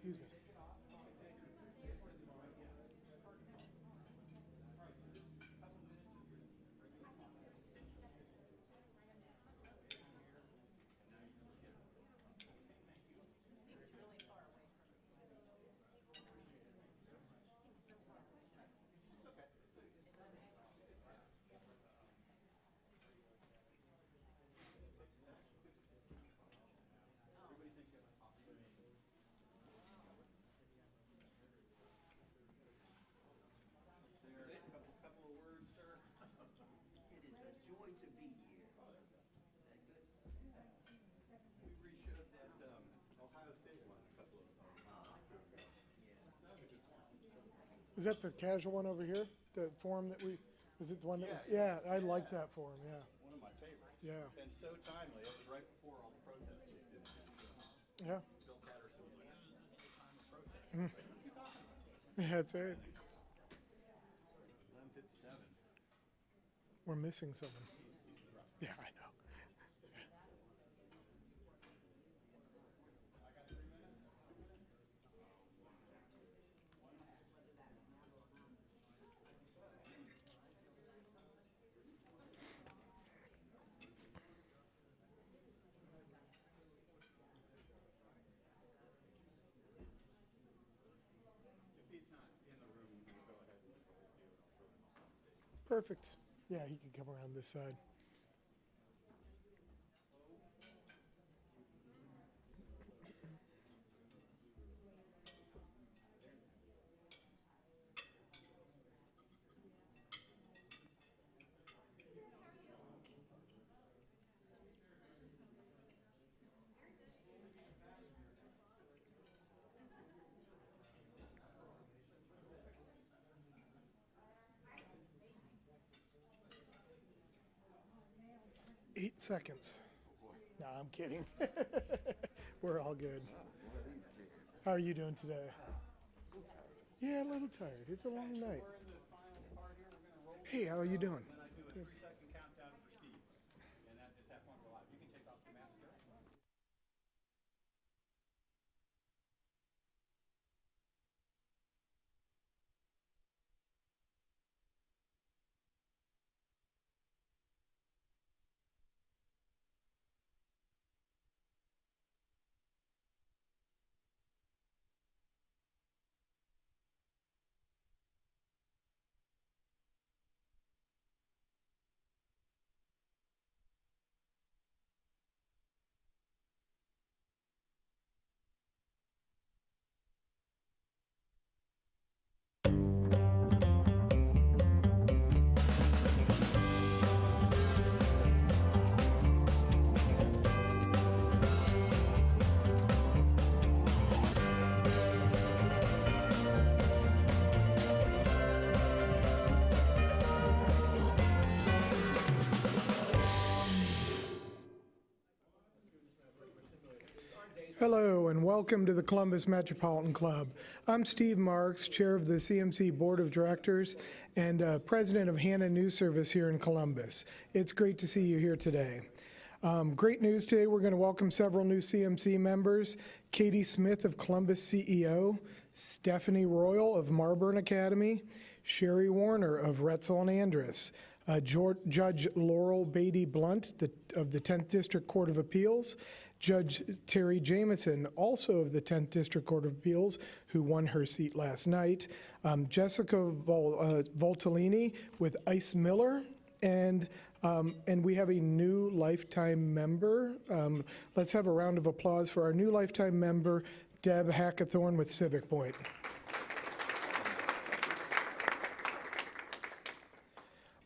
Excuse me. To be here. We reshowed that Ohio State one a couple of Is that the casual one over here? The forum that we, was it the one that was, yeah, I like that forum, yeah. one of my favorites. Yeah. And so timely. It was right before all the protests kicked in. Yeah. Bill Patterson was like, this is the time of protest. Like, what's he talking about? Yeah, that's right. 11:57. We're missing someone. Yeah, I know. Perfect. Yeah, he can come around this side. Eight seconds. No, I'm kidding. We're all good. How are you doing today? Yeah, a little tired. It's a long night. Hey, how are you doing? Good. 3-second countdown for Steve. And at that point, we're live. You can take off your mask there. Hello and welcome to the Columbus Metropolitan Club. I'm Steve Marks, Chair of the CMC Board of Directors and President of Hannah News Service here in Columbus. It's great to see you here today. Great news today, we're going to welcome several new CMC members. Katie Smith of Columbus CEO, Stephanie Royal of Marburn Academy, Sherry Warner of Retzel and Andrus, Judge Laurel Beatty Blunt of the 10th District Court of Appeals, Judge Terry Jameson, also of the 10th District Court of Appeals, who won her seat last night, Jessica Voltolini with Ice Miller, and we have a new lifetime member. Let's have a round of applause for our new lifetime member, Deb Hackathorn with Civic Point.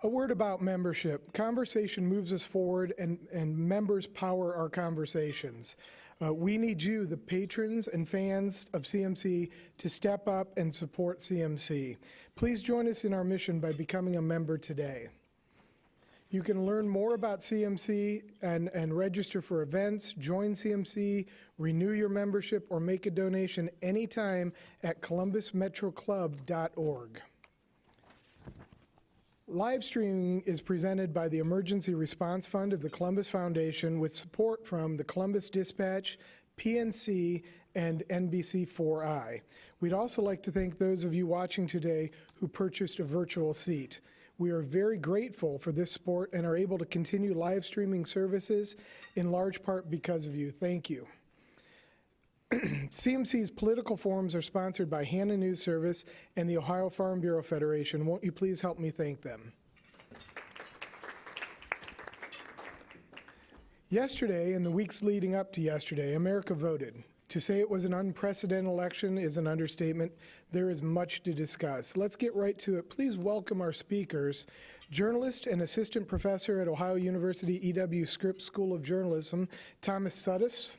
A word about membership. Conversation moves us forward and members power our conversations. We need you, the patrons and fans of CMC, to step up and support CMC. Please join us in our mission by becoming a member today. You can learn more about CMC and register for events, join CMC, renew your membership, or make a donation anytime at columbusmetroclub.org. Live streaming is presented by the Emergency Response Fund of the Columbus Foundation with support from the Columbus Dispatch, PNC, and NBC4i. We'd also like to thank those of you watching today who purchased a virtual seat. We are very grateful for this support and are able to continue live streaming services in large part because of you. Thank you. CMC's political forums are sponsored by Hannah News Service and the Ohio Farm Bureau Federation. Won't you please help me thank them? Yesterday and the weeks leading up to yesterday, America voted. To say it was an unprecedented election is an understatement. There is much to discuss. Let's get right to it. Please welcome our speakers, journalist and assistant professor at Ohio University E.W. Scripps School of Journalism, Thomas Suddes.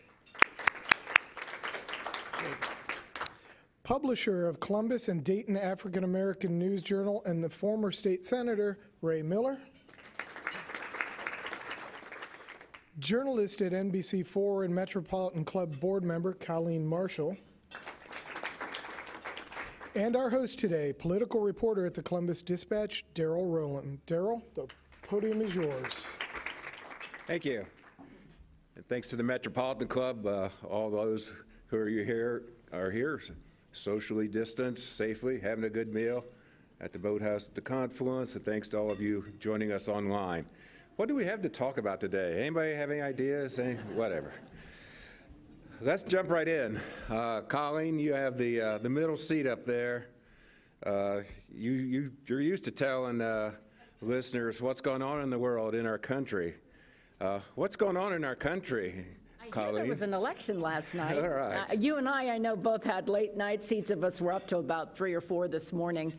Publisher of Columbus and Dayton African American News Journal and the former state senator, Ray Miller. Journalist at NBC4 and Metropolitan Club board member, Colleen Marshall. And our host today, political reporter at the Columbus Dispatch, Darrel Rowland. Darrel, the podium is yours. Thank you. And thanks to the Metropolitan Club, all those who are here socially distanced, safely, having a good meal at the Boathouse at the Confluence, and thanks to all of you joining us online. What do we have to talk about today? Anybody have any ideas? Whatever. Let's jump right in. Colleen, you have the middle seat up there. You're used to telling listeners what's going on in the world, in our country. What's going on in our country, I Colleen? hear there was an election last night. All right. You and I know, both had late nights. Each of us were up to about 3 or 4 this morning.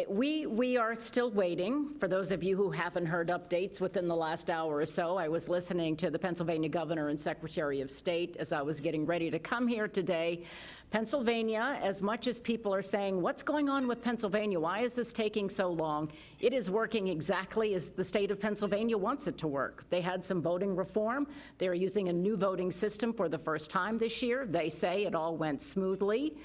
We are still waiting. For those of you who haven't heard updates within the last hour or so, I was listening to the Pennsylvania Governor and Secretary of State as I was getting ready to come here today. Pennsylvania, as much as people are saying, what's going on with Pennsylvania? Why is this taking so long? It is working exactly as the state of Pennsylvania wants it to work. They had some voting reform. They're using a new voting system for the first time this year. They say it all went smoothly.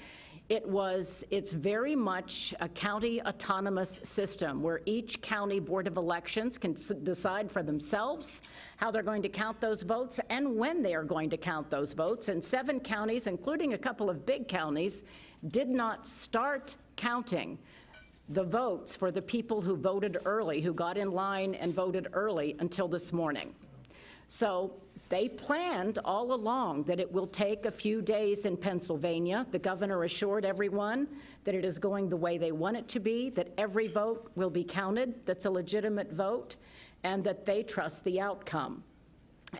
It's very much a county autonomous system where each county board of elections can decide for themselves how they're going to count those votes and when they are going to count those votes. And 7 counties, including a couple of big counties, did not start counting the votes for the people who voted early, who got in line and voted early until this morning. So they planned all along that it will take a few days in Pennsylvania. The governor assured everyone that it is going the way they want it to be, that every vote will be counted, that's a legitimate vote, and that they trust the outcome.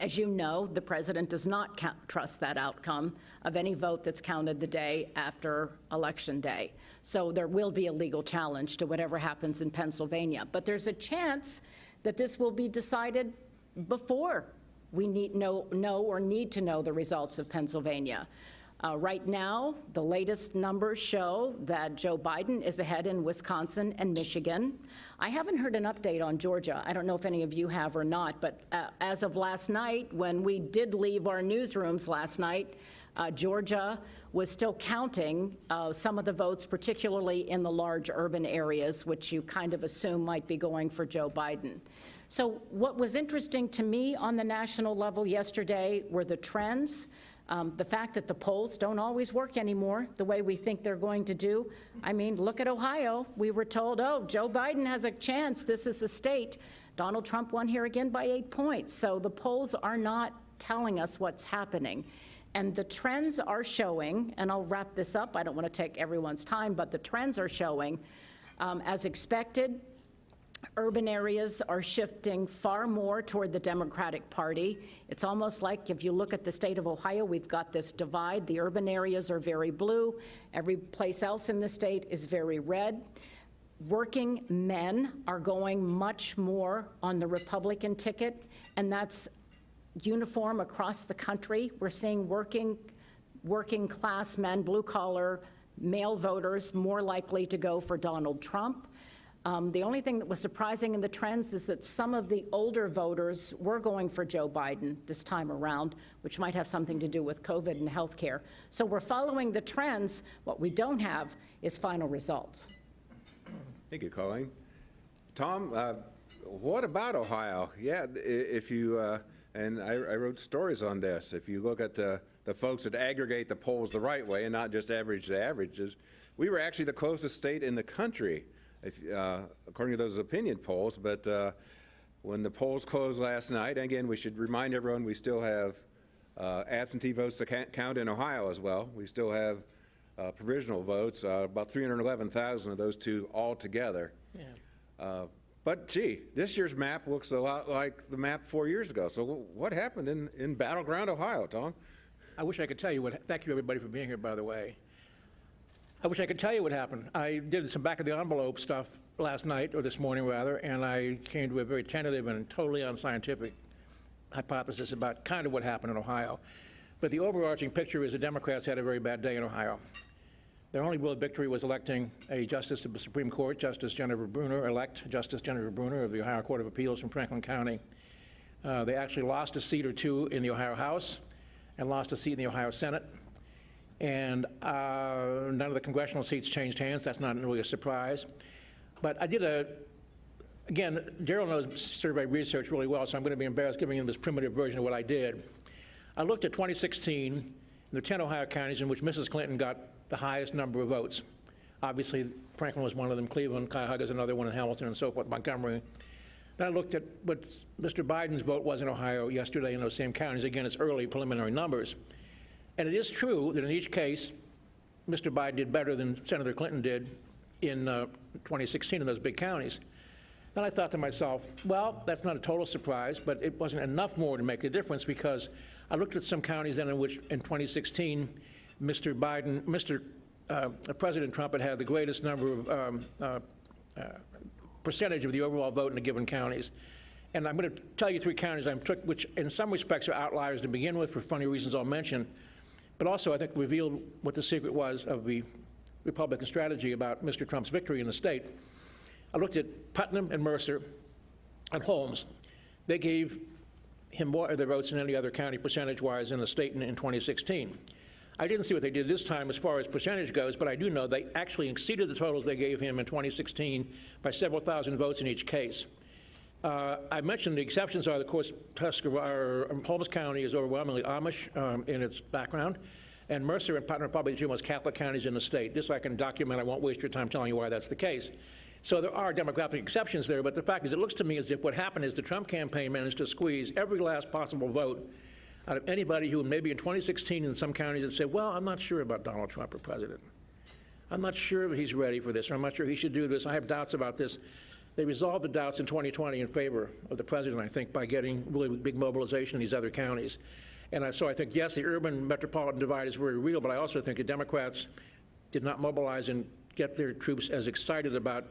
As you know, the president does not trust that outcome of any vote that's counted the day after Election Day. So there will be a legal challenge to whatever happens in Pennsylvania. But there's a chance that this will be decided before we need to know the results of Pennsylvania. Right now, the latest numbers show that Joe Biden is ahead in Wisconsin and Michigan. I haven't heard an update on Georgia. I don't know if any of you have or not, but as of last night, when we did leave our newsrooms last night, Georgia was still counting some of the votes, particularly in the large urban areas, which you kind of assume might be going for Joe Biden. So what was interesting to me on the national level yesterday were the trends, the fact that the polls don't always work anymore the way we think they're going to do. I mean, look at Ohio. We were told, oh, Joe Biden has a chance. This is a state. Donald Trump won here again by 8 points. So the polls are not telling us what's happening. And the trends are showing, and I'll wrap this up. I don't want to take everyone's time, but the trends are showing, as expected, urban areas are shifting far more toward the Democratic Party. It's almost like if you look at the state of Ohio, we've got this divide. The urban areas are very blue. Every place else in the state is very red. Working men are going much more on the Republican ticket, and that's uniform across the country. We're seeing working class men, blue collar, male voters more likely to go for Donald Trump. The only thing that was surprising in the trends is that some of the older voters were going for Joe Biden this time around, which might have something to do with COVID and health care. So we're following the trends. What we don't have is final results. Thank you, Colleen. Tom, what about Ohio? Yeah, if you, and I wrote stories on this, if you look at the folks that aggregate the polls the right way and not just average the averages, we were actually the closest state in the country, according to those opinion polls. But when the polls closed last night, again, we should remind everyone we still have absentee votes to count in Ohio as well. We still have provisional votes, about 311,000 of those two all together. Yeah. But gee, this year's map looks a lot like the map 4 years ago. So what happened in battleground Ohio, Tom? I wish I could tell you what, thank you everybody for being here, by the way. I wish I could tell you what happened. I did some back of the envelope stuff last night, or this morning rather, and I came to a very tentative and totally unscientific hypothesis about kind of what happened in Ohio. But the overarching picture is the Democrats had a very bad day in Ohio. Their only real victory was electing a justice to the Supreme Court, Justice Jennifer Brunner of the Ohio Court of Appeals from Franklin County. They actually lost a seat or two in the Ohio House and lost a seat in the Ohio Senate. And none of the congressional seats changed hands. That's not really a surprise. But I did again, Darrel knows survey research really well, so I'm going to be embarrassed giving him this primitive version of what I did. I looked at 2016, the 10 Ohio counties in which Mrs. Clinton got the highest number of votes. Obviously, Franklin was one of them, Cleveland, Cuyahoga is another one, in Hamilton and so forth, Montgomery. Then I looked at what Mr. Biden's vote was in Ohio yesterday in those same counties. Again, it's early preliminary numbers. And it is true that in each case, Mr. Biden did better than Senator Clinton did in 2016 in those big counties. Then I thought to myself, well, that's not a total surprise, but it wasn't enough more to make a difference, because I looked at some counties then in which, in 2016, President Trump had the greatest number of percentage of the overall vote in the given counties. And I'm going to tell you 3 counties I took, which in some respects are outliers to begin with, for funny reasons I'll mention, but also I think revealed what the secret was of the Republican strategy about Mr. Trump's victory in the state. I looked at Putnam and Mercer and Holmes. They gave him more of their votes than any other county percentage-wise in the state in 2016. I didn't see what they did this time as far as percentage goes, but I do know they actually exceeded the totals they gave him in 2016 by several thousand votes in each case. I mentioned the exceptions are, of course, Holmes County is overwhelmingly Amish in its background, and Mercer and Putnam are probably the 2 most Catholic counties in the state. This I can document. I won't waste your time telling you why that's the case. So there are demographic exceptions there, but the fact is it looks to me as if what happened is the Trump campaign managed to squeeze every last possible vote out of anybody who maybe in 2016 in some counties had said, well, I'm not sure about Donald Trump for president. I'm not sure he's ready for this, or I'm not sure he should do this. I have doubts about this. They resolved the doubts in 2020 in favor of the president, I think, by getting really big mobilization in these other counties. And so I think, yes, the urban metropolitan divide is very real, but I also think the Democrats did not mobilize and get their troops as excited about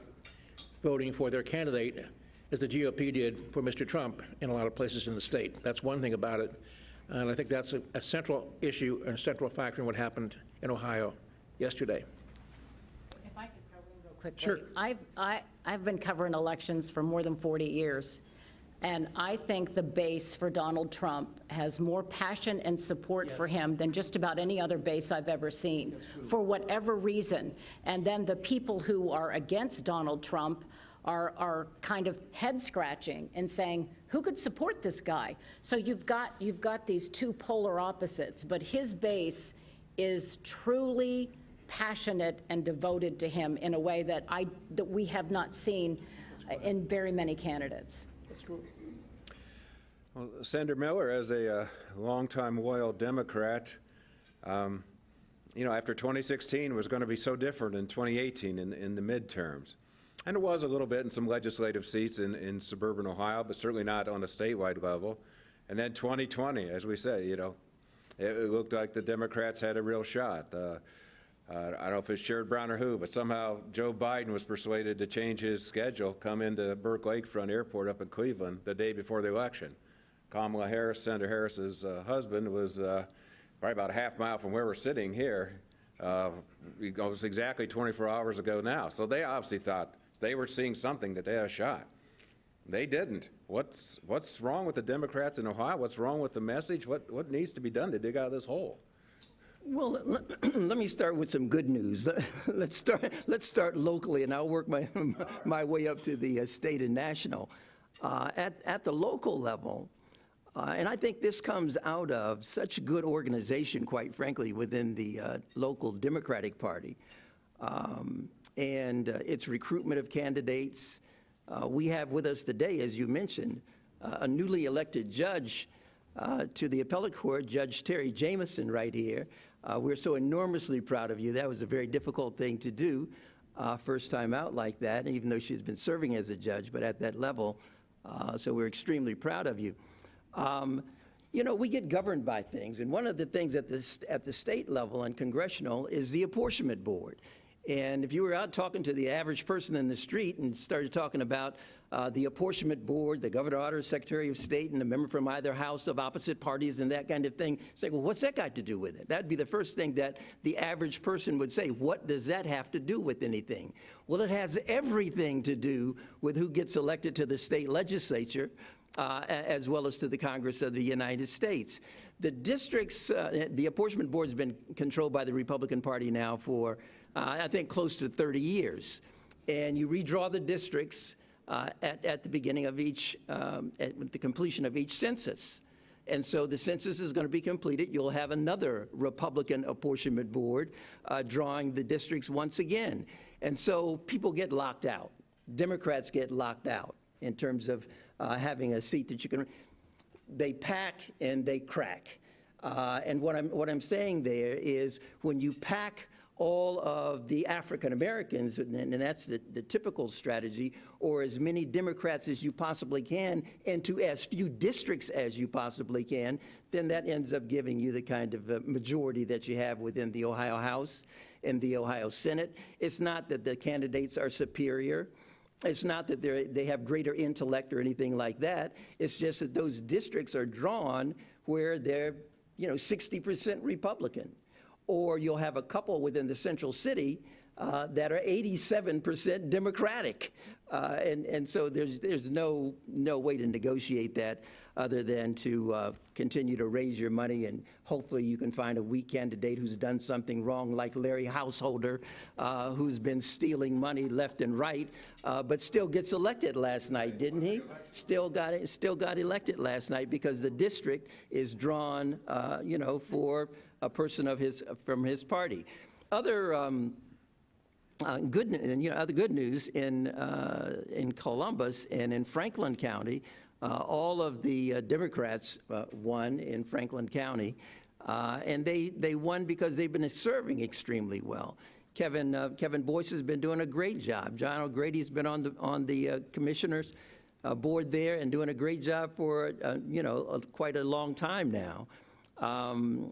voting for their candidate as the GOP did for Mr. Trump in a lot of places in the state. That's one thing about it. And I think that's a central issue and a central factor in what happened in Ohio yesterday. If I could cover real quickly. Sure. I've been covering elections for more than 40 years, and I think the base for Donald Trump has more passion and support for him than just about any other base I've ever seen, for whatever reason. And then the people who are against Donald Trump are kind of head-scratching and saying, who could support this guy? So you've got these 2 polar opposites, but his base is truly passionate and devoted to him in a way that we have not seen in very many candidates. That's true. Well, Senator Miller, as a longtime loyal Democrat, after 2016 was going to be so different in 2018 in the midterms. And it was a little bit in some legislative seats in suburban Ohio, but certainly not on a statewide level. And then 2020, as we say, it looked like the Democrats had a real shot. I don't know if it's Sherrod Brown or who, but somehow Joe Biden was persuaded to change his schedule, come into Burke Lakefront Airport up in Cleveland the day before the election. Kamala Harris, Senator Harris's husband, was probably about a half mile from where we're sitting here. It was exactly 24 hours ago now. So they obviously thought they were seeing something that they had a shot. They didn't. What's wrong with the Democrats in Ohio? What's wrong with the message? What needs to be done to dig out of this hole? Well, let me start with some good news. Let's start locally, and I'll work my way up to the state and national. At the local level, and I think this comes out of such good organization, quite frankly, within the local Democratic Party, and its recruitment of candidates. We have with us today, as you mentioned, a newly elected judge to the appellate court, Judge Terry Jamison, right here. We're so enormously proud of you. That was a very difficult thing to do, first time out like that, even though she's been serving as a judge, but at that level. So we're extremely proud of you. We get governed by things, and one of the things at the state level and congressional is the apportionment board. And if you were out talking to the average person in the street and started talking about the apportionment board, the governor orders, secretary of state, and a member from either house of opposite parties and that kind of thing, say, well, what's that got to do with it? That'd be the first thing that the average person would say. What does that have to do with anything? Well, it has everything to do with who gets elected to the state legislature, as well as to the Congress of the United States. The districts, the apportionment board has been controlled by the Republican Party now for, I think, close to 30 years. And you redraw the districts at the beginning of each, at the completion of each census. And so the census is going to be completed. You'll have another Republican apportionment board drawing the districts once again. And so people get locked out. Democrats get locked out in terms of having a seat that you can. They pack and they crack. And what I'm saying there is when you pack all of the African Americans, and that's the typical strategy, or as many Democrats as you possibly can into as few districts as you possibly can, then that ends up giving you the kind of majority that you have within the Ohio House and the Ohio Senate. It's not that the candidates are superior. It's not that they have greater intellect or anything like that. It's just that those districts are drawn where they're 60% Republican. Or you'll have a couple within the central city that are 87% Democratic. And so there's no way to negotiate that other than to continue to raise your money, and hopefully you can find a weak candidate who's done something wrong, like Larry Householder, who's been stealing money left and right, but still gets elected last night, didn't he? Still got elected last night because the district is drawn, for a person from his party. Other other good news in Columbus and in Franklin County, all of the Democrats won in Franklin County, and they won because they've been serving extremely well. Kevin Boyce has been doing a great job. John O'Grady's been on the commissioners board there and doing a great job for quite a long time now.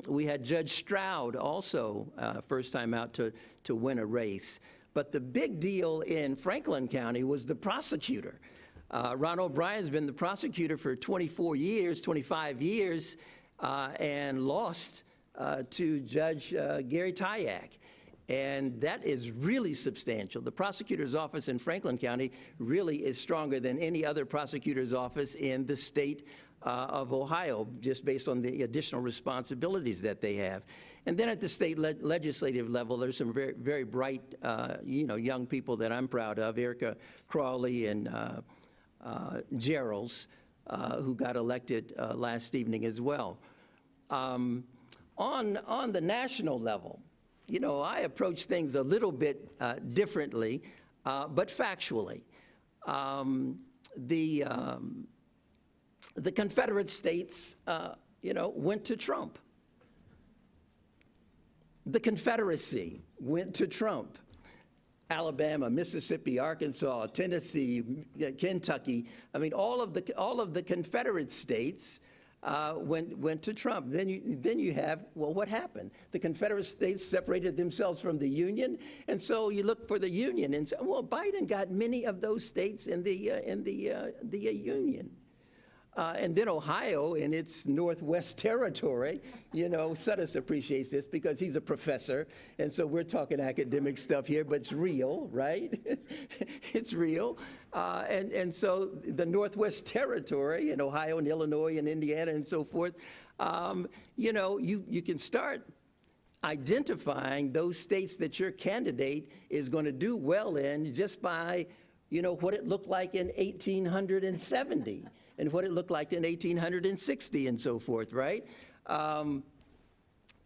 We had Judge Stroud also first time out to win a race. But the big deal in Franklin County was the prosecutor. Ron O'Brien's been the prosecutor for 25 years, and lost to Judge Gary Tyack. And that is really substantial. The prosecutor's office in Franklin County really is stronger than any other prosecutor's office in the state of Ohio, just based on the additional responsibilities that they have. And then at the state legislative level, there's some very, very bright, young people that I'm proud of, Erica Crawley and Gerald's, who got elected last evening as well. On the national level, I approach things a little bit differently, but factually. The Confederate states, went to Trump. The Confederacy went to Trump. Alabama, Mississippi, Arkansas, Tennessee, Kentucky. I mean, all of the Confederate states went to Trump. Then you have, well, what happened? The Confederate states separated themselves from the Union, and so you look for the Union, and so, well, Biden got many of those states in the Union. And then Ohio, in its Northwest Territory, Suddes appreciates this because he's a professor, and so we're talking academic stuff here, but it's real, right? It's real. And so the Northwest Territory in Ohio and Illinois and Indiana and so forth, you can start identifying those states that your candidate is going to do well in just by, what it looked like in 1870. And what it looked like in 1860 and so forth, right? And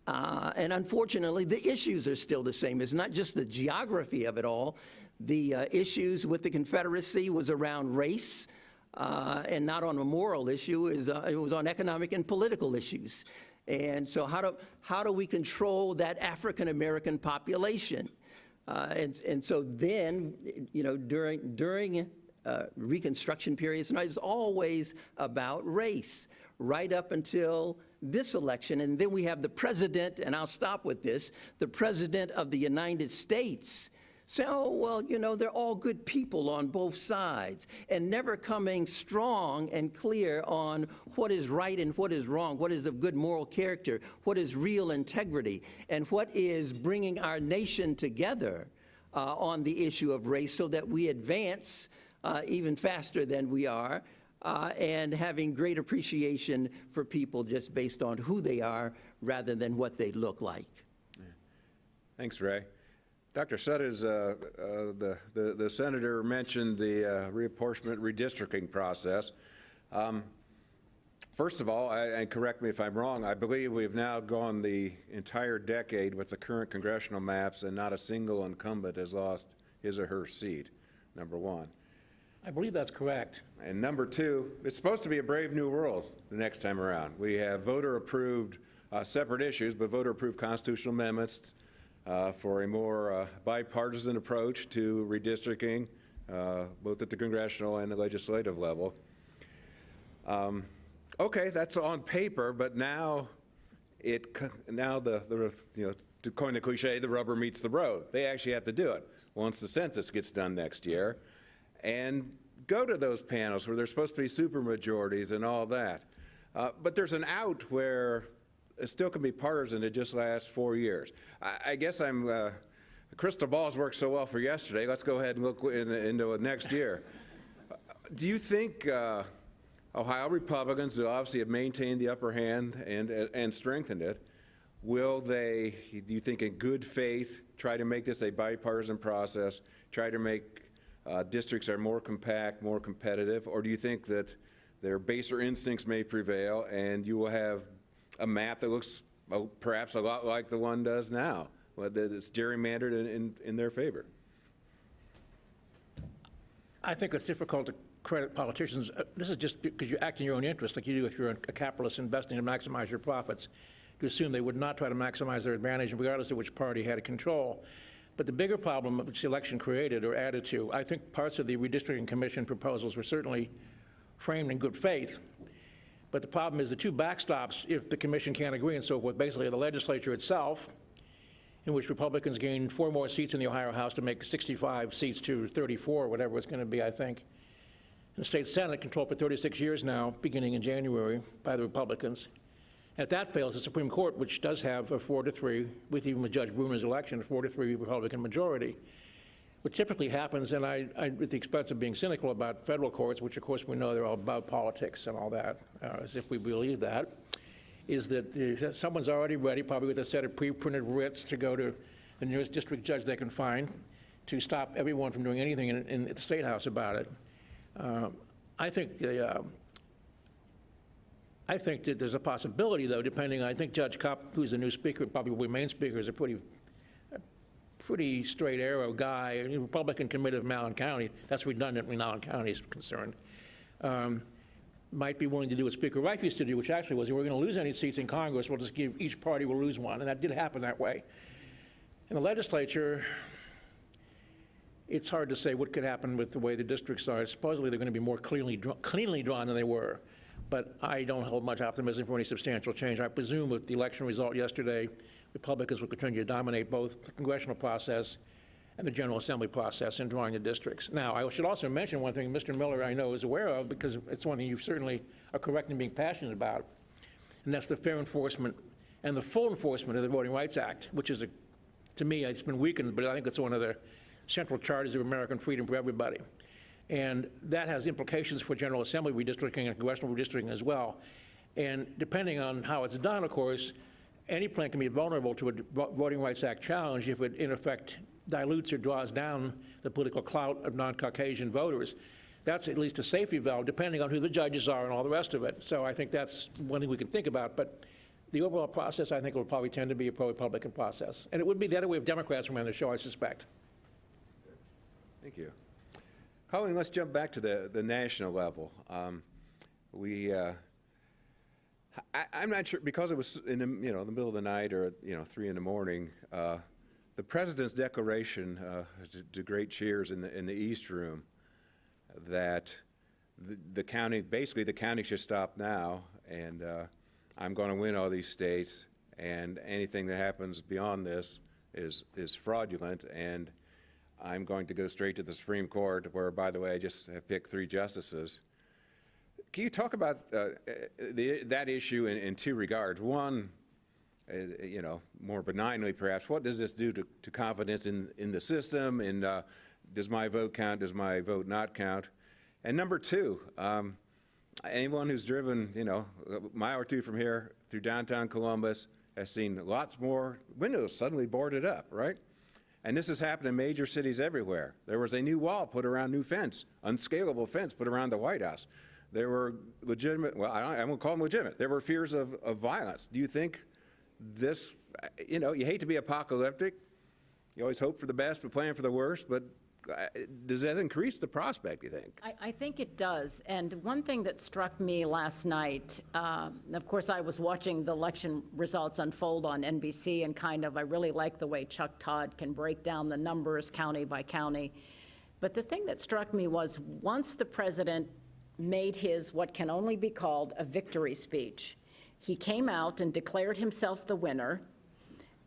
unfortunately, the issues are still the same. It's not just the geography of it all. The issues with the Confederacy was around race, and not on a moral issue. It was on economic and political issues. And so how do we control that African-American population? And so then, during Reconstruction periods, and it's always about race, right up until this election. And then we have the president, and I'll stop with this, the president of the United States say, oh, well, they're all good people on both sides, and never coming strong and clear on what is right and what is wrong, what is of good moral character, what is real integrity, and what is bringing our nation together on the issue of race so that we advance even faster than we are, and having great appreciation for people just based on who they are rather than what they look like. Yeah. Thanks, Ray. Dr. Suddes, the senator mentioned the reapportionment redistricting process. First of all, and correct me if I'm wrong, I believe we've now gone the entire decade with the current congressional maps and not a single incumbent has lost his or her seat, number one. I believe that's correct. And number two, it's supposed to be a brave new world the next time around. We have voter-approved separate issues, but voter-approved constitutional amendments for a more bipartisan approach to redistricting, both at the congressional and the legislative level. Okay, that's on paper, but now the you know, to coin the cliche, the rubber meets the road. They actually have to do it once the census gets done next year, and go to those panels where there's supposed to be supermajorities and all that. But there's an out where it still can be partisan. It just lasts 4 years. I guess the crystal balls worked so well for yesterday. Let's go ahead and look into next year. Do you think Ohio Republicans, who obviously have maintained the upper hand and strengthened it, will they, do you think in good faith, try to make this a bipartisan process, try to make districts that are more compact, more competitive, or do you think that their baser instincts may prevail and you will have a map that looks perhaps a lot like the one does now, that it's gerrymandered in their favor? I think it's difficult to credit politicians. This is just because you act in your own interest, like you do if you're a capitalist investing to maximize your profits, to assume they would not try to maximize their advantage regardless of which party had control. But the bigger problem which the election created or added to, I think parts of the Redistricting Commission proposals were certainly framed in good faith. But the problem is the two backstops, if the commission can't agree and so forth, basically the legislature itself, in which Republicans gained 4 more seats in the Ohio House to make 65 seats to 34, whatever it's going to be, I think. The state Senate, controlled for 36 years now, beginning in January, by the Republicans. If that fails, the Supreme Court, which does have a 4-3, with even with Judge Brummer's election, a 4-3 Republican majority, which typically happens, and I at the expense of being cynical about federal courts, which of course we know they're all about politics and all that, as if we believe that, is that someone's already ready, probably with a set of pre-printed writs, to go to the nearest district judge they can find to stop everyone from doing anything in the State House about it. I think that there's a possibility, though, depending. I think Judge Kopp, who's the new speaker, probably will remain speaker, is a pretty straight arrow guy, a Republican committed of Malin County. That's redundant when Malin County is concerned. Might be willing to do what Speaker Reif used to do, which actually was, we're going to lose any seats in Congress, we'll just give each party will lose one, and that did happen that way. In the legislature, it's hard to say what could happen with the way the districts are. Supposedly they're going to be more cleanly drawn than they were, but I don't hold much optimism for any substantial change. I presume with the election result yesterday, Republicans will continue to dominate both the congressional process and the General Assembly process in drawing the districts. Now, I should also mention one thing Mr. Miller, I know, is aware of, because it's one thing you certainly are correct in being passionate about, and that's the fair enforcement and the full enforcement of the Voting Rights Act, which is, to me, it's been weakened, but I think it's one of the central charters of American freedom for everybody. And that has implications for General Assembly redistricting and congressional redistricting as well. And depending on how it's done, of course, any plan can be vulnerable to a Voting Rights Act challenge if it, in effect, dilutes or draws down the political clout of non-Caucasian voters. That's at least a safety valve, depending on who the judges are and all the rest of it. So I think that's one thing we can think about. But the overall process, I think, will probably tend to be a pro-Republican process. And it would be the other way if Democrats were on the show, I suspect. Thank you. Colleen, let's jump back to the national level. I'm not sure, because it was in the, the middle of the night or 3 in the morning. The president's declaration to great cheers in the East Room that the county, basically the county should stop now, and I'm going to win all these states, and anything that happens beyond this is fraudulent, and I'm going to go straight to the Supreme Court, where, by the way, I just have picked 3 justices. Can you talk about that issue in 2 regards? One, more benignly perhaps, what does this do to confidence in the system? And does my vote count? Does my vote not count? And number 2, anyone who's driven, a mile or 2 from here through downtown Columbus has seen lots more windows suddenly boarded up, right? And this has happened in major cities everywhere. There was a new wall put around, new fence, unscalable fence put around the White House. There were legitimate, well, I won't call them legitimate. There were fears of violence. Do you think this, you hate to be apocalyptic. You always hope for the best, but plan for the worst. But Does that increase the prospect, you think? I think it does. And one thing that struck me last night, of course, I was watching the election results unfold on NBC, and I really like the way Chuck Todd can break down the numbers county by county. But the thing that struck me was once the president made his what can only be called a victory speech, he came out and declared himself the winner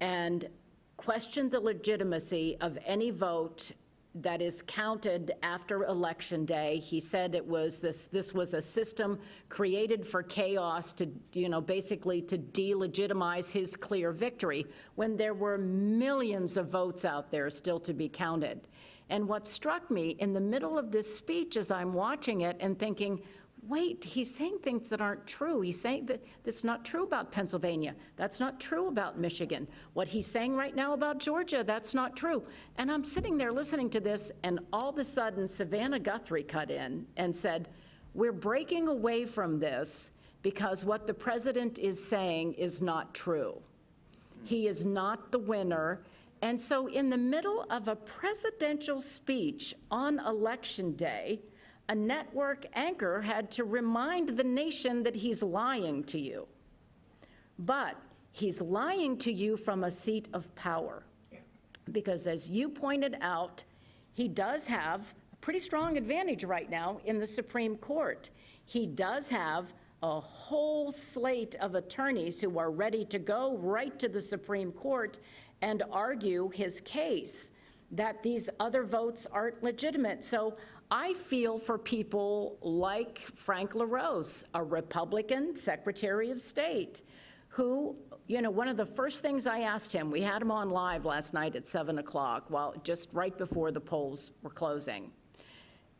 and questioned the legitimacy of any vote that is counted after Election Day. He said this was a system created for chaos to, basically to delegitimize his clear victory when there were millions of votes out there still to be counted. And what struck me in the middle of this speech as I'm watching it and thinking, wait, he's saying things that aren't true. He's saying that that's not true about Pennsylvania. That's not true about Michigan. What he's saying right now about Georgia, that's not true. And I'm sitting there listening to this, and all of a sudden, Savannah Guthrie cut in and said, we're breaking away from this because what the president is saying is not true. He is not the winner. And so in the middle of a presidential speech on Election Day, a network anchor had to remind the nation that he's lying to you. But he's lying to you from a seat of power. Because as you pointed out, he does have a pretty strong advantage right now in the Supreme Court. He does have a whole slate of attorneys who are ready to go right to the Supreme Court and argue his case that these other votes aren't legitimate. So I feel for people like Frank LaRose, a Republican Secretary of State, who, one of the first things I asked him, we had him on live last night at 7 o'clock, just right before the polls were closing.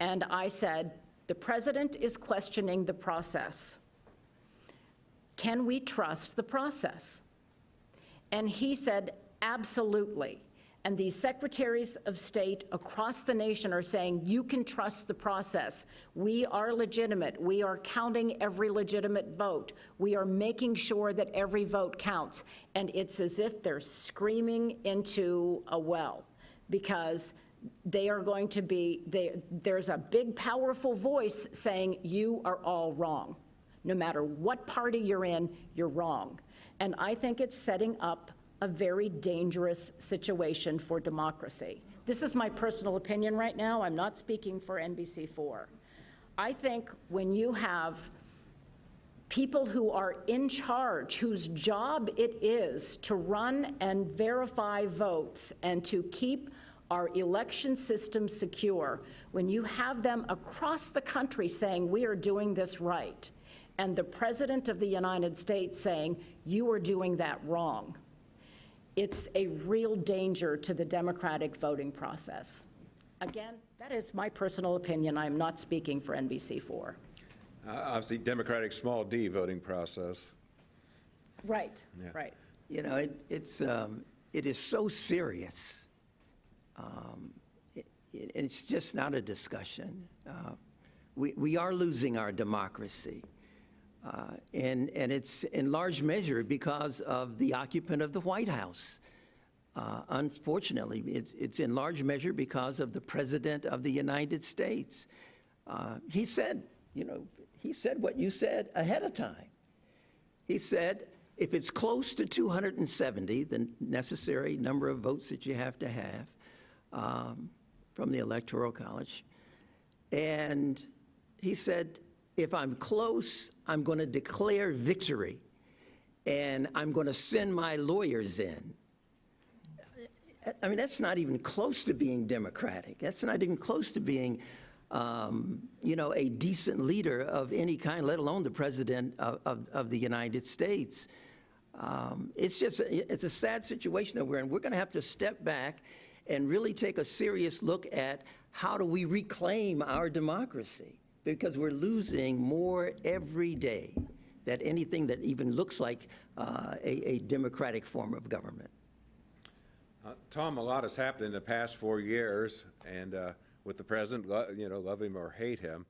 And I said, the president is questioning the process. Can we trust the process? And he said, absolutely. And these secretaries of state across the nation are saying, you can trust the process. We are legitimate. We are counting every legitimate vote. We are making sure that every vote counts. And it's as if they're screaming into a well, because they are going to be, there's a big, powerful voice saying, you are all wrong. No matter what party you're in, you're wrong. And I think it's setting up a very dangerous situation for democracy. This is my personal opinion right now. I'm not speaking for NBC4. I think when you have people who are in charge, whose job it is to run and verify votes and to keep our election system secure, when you have them across the country saying, we are doing this right, and the President of the United States saying, you are doing that wrong, it's a real danger to the democratic voting process. Again, that is my personal opinion. I'm not speaking for NBC4. Obviously, democratic small d voting process. Right, Yeah. right. It is so serious. It's just not a discussion. We are losing our democracy. And it's in large measure because of the occupant of the White House. Unfortunately, it's in large measure because of the President of the United States. He said what you said ahead of time. He said, if it's close to 270, the necessary number of votes that you have to have from the Electoral College, and he said, if I'm close, I'm going to declare victory, and I'm going to send my lawyers in. I mean, that's not even close to being democratic. That's not even close to being, a decent leader of any kind, let alone the President of the United States. It's a sad situation that we're in. We're going to have to step back and really take a serious look at how do we reclaim our democracy, because we're losing more every day than anything that even looks like a democratic form of government. Tom, a lot has happened in the past 4 years, and with the president, love him or hate him.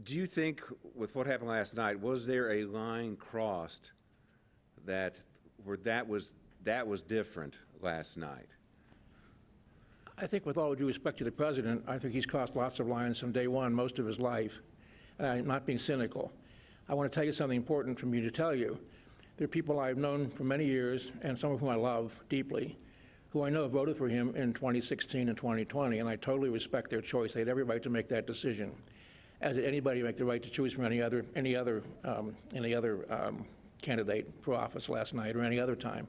Do you think, with what happened last night, was there a line crossed that was different last night? I think with all due respect to the president, I think he's crossed lots of lines from day one, most of his life. And I'm not being cynical. I want to tell you something important for me to tell you. There are people I've known for many years, and some of whom I love deeply, who I know voted for him in 2016 and 2020, and I totally respect their choice. They had every right to make that decision, as did anybody make the right to choose from any other candidate for office last night or any other time.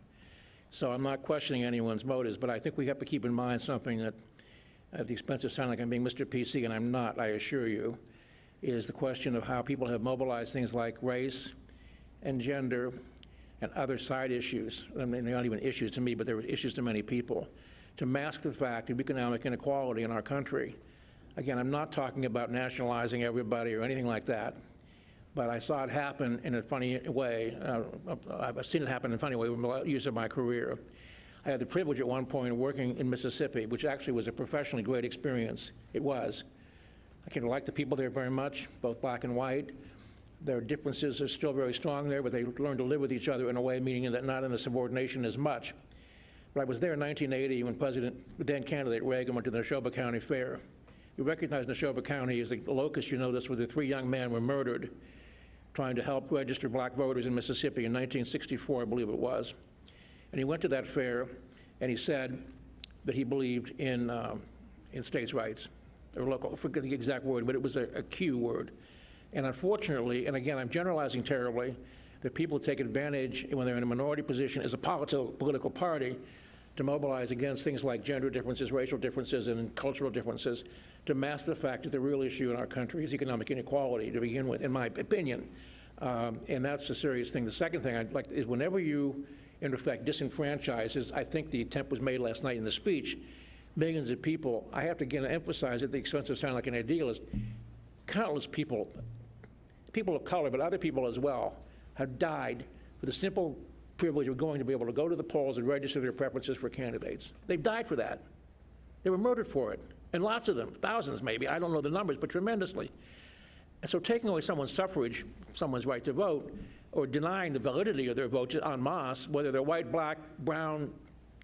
So I'm not questioning anyone's motives, but I think we have to keep in mind something that, at the expense of sounding like I'm being Mr. PC, and I'm not, I assure you, is the question of how people have mobilized things like race and gender and other side issues. I mean, they're not even issues to me, but they're issues to many people, to mask the fact of economic inequality in our country. Again, I'm not talking about nationalizing everybody or anything like that, but I saw it happen in a funny way. I've seen it happen in a funny way with the use of my career. I had the privilege at one point of working in Mississippi, which actually was a professionally great experience. It was. I can like the people there very much, both black and white. Their differences are still very strong there, but they learned to live with each other in a way, meaning that not in the subordination as much. But I was there in 1980 when then candidate Reagan went to the Neshoba County Fair. You recognize Neshoba County as the locus, you know this, where the 3 young men were murdered trying to help register black voters in Mississippi in 1964, I believe it was. And he went to that fair, and he said that he believed in states' rights, or local, I forget the exact word, but it was a Q word. And unfortunately, and again, I'm generalizing terribly, that people take advantage when they're in a minority position as a political party to mobilize against things like gender differences, racial differences, and cultural differences to mask the fact that the real issue in our country is economic inequality to begin with, in my opinion. And that's the serious thing. The second thing I'd like is whenever you, in effect, disenfranchise, as I think the attempt was made last night in the speech, millions of people, I have to again emphasize at the expense of sounding like an idealist, countless people of color, but other people as well, have died for the simple privilege of going to be able to go to the polls and register their preferences for candidates. They've died for that. They were murdered for it, and lots of them, thousands maybe, I don't know the numbers, but tremendously. And so taking away someone's suffrage, someone's right to vote, or denying the validity of their vote en masse, whether they're white, black, brown,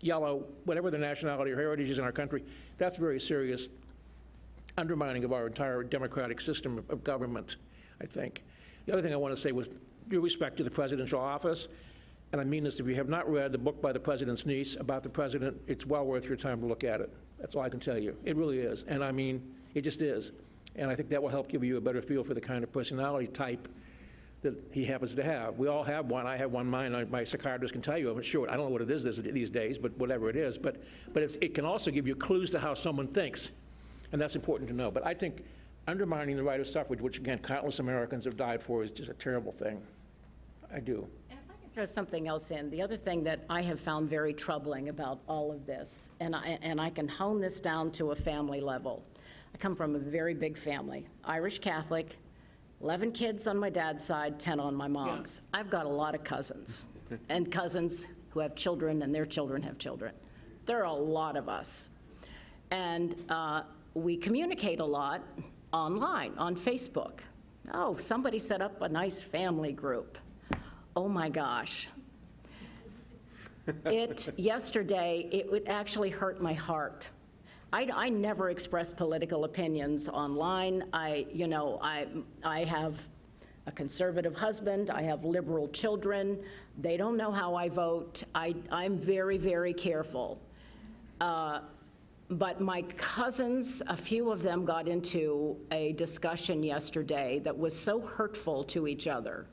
yellow, whatever their nationality or heritage is in our country, that's very serious undermining of our entire democratic system of government, I think. The other thing I want to say with due respect to the presidential office, and I mean this, if you have not read the book by the president's niece about the president, it's well worth your time to look at it. That's all I can tell you. It really is. And I mean, it just is. And I think that will help give you a better feel for the kind of personality type that he happens to have. We all have one. I have one. My psychiatrist can tell you. I'm sure. I don't know what it is these days, but whatever it is. But it can also give you clues to how someone thinks. And that's important to know. But I think undermining the right of suffrage, which, again, countless Americans have died for, is just a terrible thing. I do. And if I could throw something else in, the other thing that I have found very troubling about all of this, and I can hone this down to a family level. I come from a very big family, Irish Catholic, 11 kids on my dad's side, 10 on my mom's. Yeah. I've got a lot of cousins, and cousins who have children, and their children have children. There are a lot of us. And we communicate a lot online, on Facebook. Oh, somebody set up a nice family group. Oh my gosh. Yesterday, it would actually hurt my heart. I never express political opinions online. I have a conservative husband. I have liberal children. They don't know how I vote. I'm very, very careful. But my cousins, a few of them got into a discussion yesterday that was so hurtful to each other.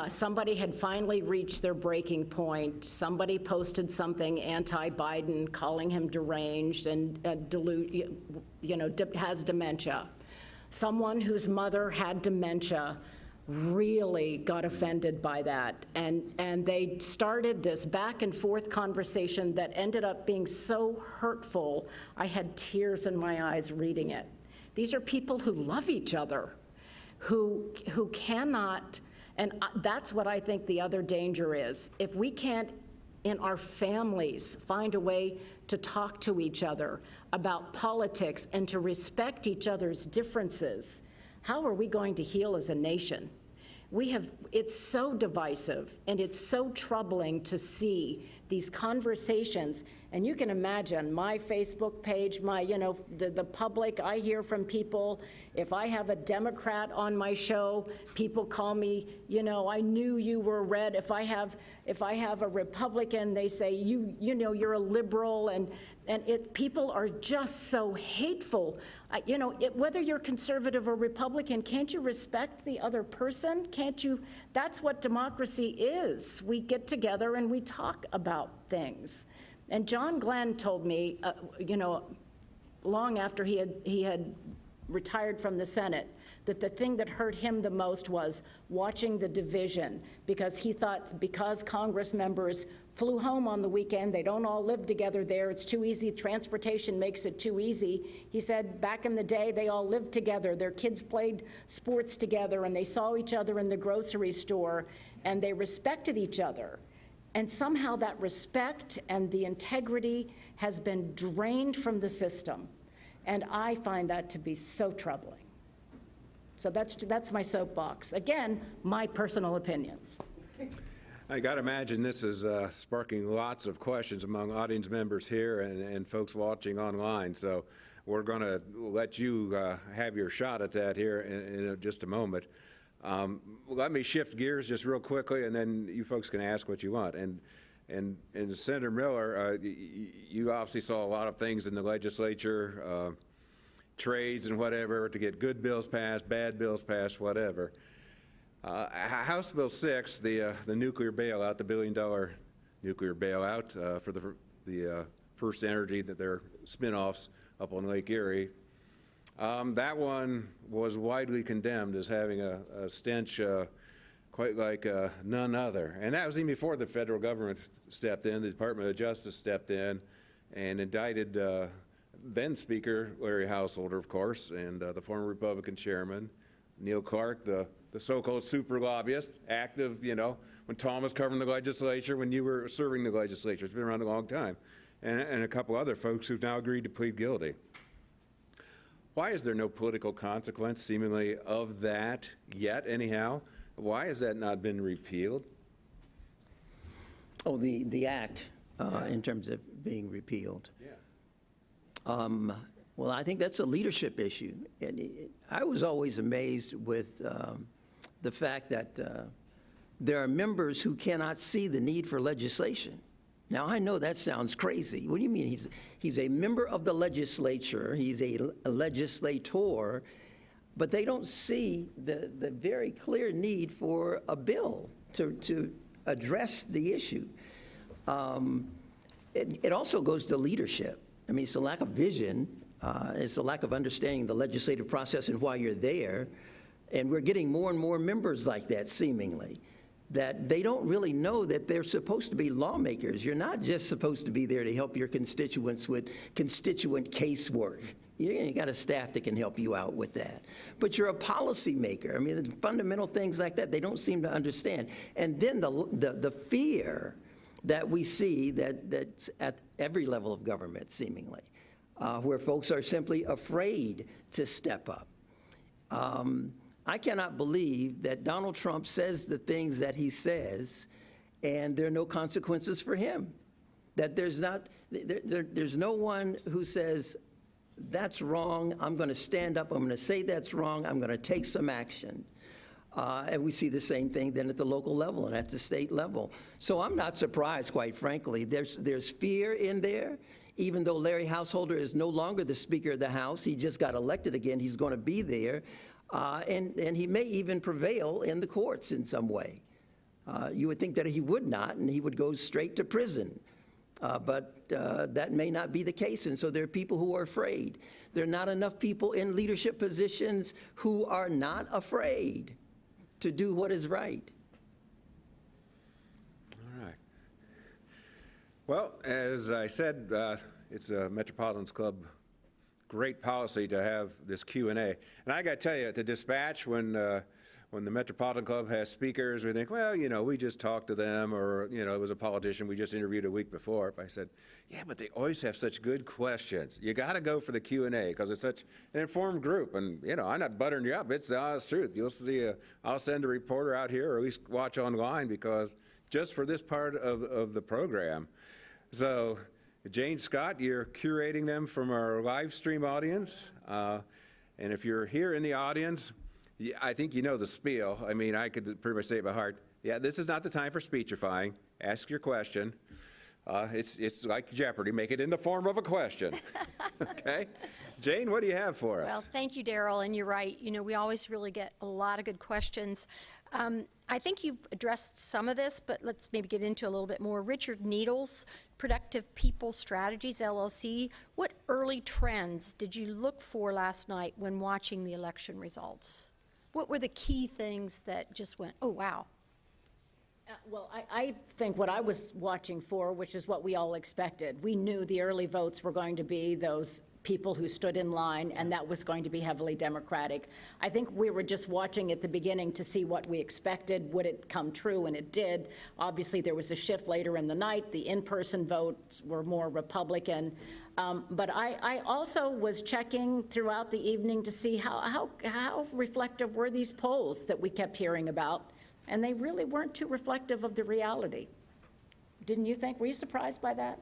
Somebody had finally reached their breaking point. Somebody posted something anti-Biden, calling him deranged and has dementia. Someone whose mother had dementia really got offended by that. And they started this back and forth conversation that ended up being so hurtful, I had tears in my eyes reading it. These are people who love each other, who cannot, and that's what I think the other danger is. If we can't, in our families, find a way to talk to each other about politics and to respect each other's differences, how are we going to heal as a nation? it's so divisive, and it's so troubling to see these conversations. And you can imagine my Facebook page, the public, I hear from people. If I have a Democrat on my show, people call me, I knew you were red. If I have a Republican, they say, you're a liberal, and people are just so hateful. Whether you're conservative or Republican, can't you respect the other person? Can't you? That's what democracy is. We get together and we talk about things. And John Glenn told me, long after he had retired from the Senate, that the thing that hurt him the most was watching the division, because he thought because Congress members flew home on the weekend, they don't all live together there, it's too easy, transportation makes it too easy. He said back in the day, they all lived together, their kids played sports together, and they saw each other in the grocery store, and they respected each other. And somehow that respect and the integrity has been drained from the system. And I find that to be so troubling. So that's my soapbox. Again, my personal opinions. I got to imagine this is sparking lots of questions among audience members here and folks watching online. So we're going to let you have your shot at that here in just a moment. Let me shift gears just real quickly, and then you folks can ask what you want. And Senator Miller, you obviously saw a lot of things in the legislature, trades and whatever, to get good bills passed, bad bills passed, whatever. House Bill 6, the nuclear bailout, the $1 billion nuclear bailout for the First Energy, that their spinoffs up on Lake Erie, that one was widely condemned as having a stench quite like none other. And that was even before the federal government stepped in, the Department of Justice stepped in and indicted then Speaker Larry Householder, of course, and the former Republican chairman, Neil Clark, the so-called super lobbyist, active, when Tom was covering the legislature, when you were serving the legislature. It's been around a long time. And a couple other folks who've now agreed to plead guilty. Why is there no political consequence, seemingly, of that yet, anyhow? Why has that not been repealed? Oh, the act, in terms of being repealed. Yeah. Well, I think that's a leadership issue. And I was always amazed with the fact that there are members who cannot see the need for legislation. Now, I know that sounds crazy. What do you mean? He's a member of the legislature, he's a legislator, but they don't see the very clear need for a bill to address the issue. It also goes to leadership. I mean, it's a lack of vision, it's a lack of understanding the legislative process and why you're there, and we're getting more and more members like that, seemingly, that they don't really know that they're supposed to be lawmakers. You're not just supposed to be there to help your constituents with constituent casework. You got a staff that can help you out with that. But you're a policymaker. I mean, the fundamental things like that, they don't seem to understand. And then the fear that we see that's at every level of government, seemingly, where folks are simply afraid to step up. I cannot believe that Donald Trump says the things that he says, and there are no consequences for him. That there's no one who says, that's wrong, I'm going to stand up, I'm going to say that's wrong, I'm going to take some action. And we see the same thing then at the local level and at the state level. So I'm not surprised, quite frankly. There's fear in there. Even though Larry Householder is no longer the Speaker of the House, he just got elected again, he's going to be there. And he may even prevail in the courts in some way. You would think that he would not, and he would go straight to prison. But that may not be the case, and so there are people who are afraid. There are not enough people in leadership positions who are not afraid to do what is right. All right. Well, as I said, it's a Metropolitan's Club great policy to have this Q&A. And I got to tell you, at the dispatch, when when the Metropolitan Club has speakers, we think, well, we just talked to them, or, it was a politician we just interviewed a week before. But I said, yeah, but they always have such good questions. You got to go for the Q&A because it's such an informed group. And, I'm not buttering you up. It's the honest truth. You'll see, I'll send a reporter out here, or at least watch online, because just for this part of the program. So, Jane Scott, you're curating them from our live stream audience. And if you're here in the audience, I think you know the spiel. I mean, I could pretty much say it by heart. Yeah, this is not the time for speechifying. Ask your question. It's like Jeopardy. Make it in the form of a question. Okay? Jane, what do you have for us? Well, thank you, Darrell, and you're right. We always really get a lot of good questions. I think you've addressed some of this, but let's maybe get into a little bit more. Richard Needles, Productive People Strategies, LLC. What early trends did you look for last night when watching the election results? What were the key things that just went, oh, wow? Well, I think what I was watching for, which is what we all expected, we knew the early votes were going to be those people who stood in line, and that was going to be heavily Democratic. I think we were just watching at the beginning to see what we expected. Would it come true? And it did. Obviously, there was a shift later in the night. The in-person votes were more Republican. But I also was checking throughout the evening to see how reflective were these polls that we kept hearing about, and they really weren't too reflective of the reality. Didn't you think? Were you surprised by that?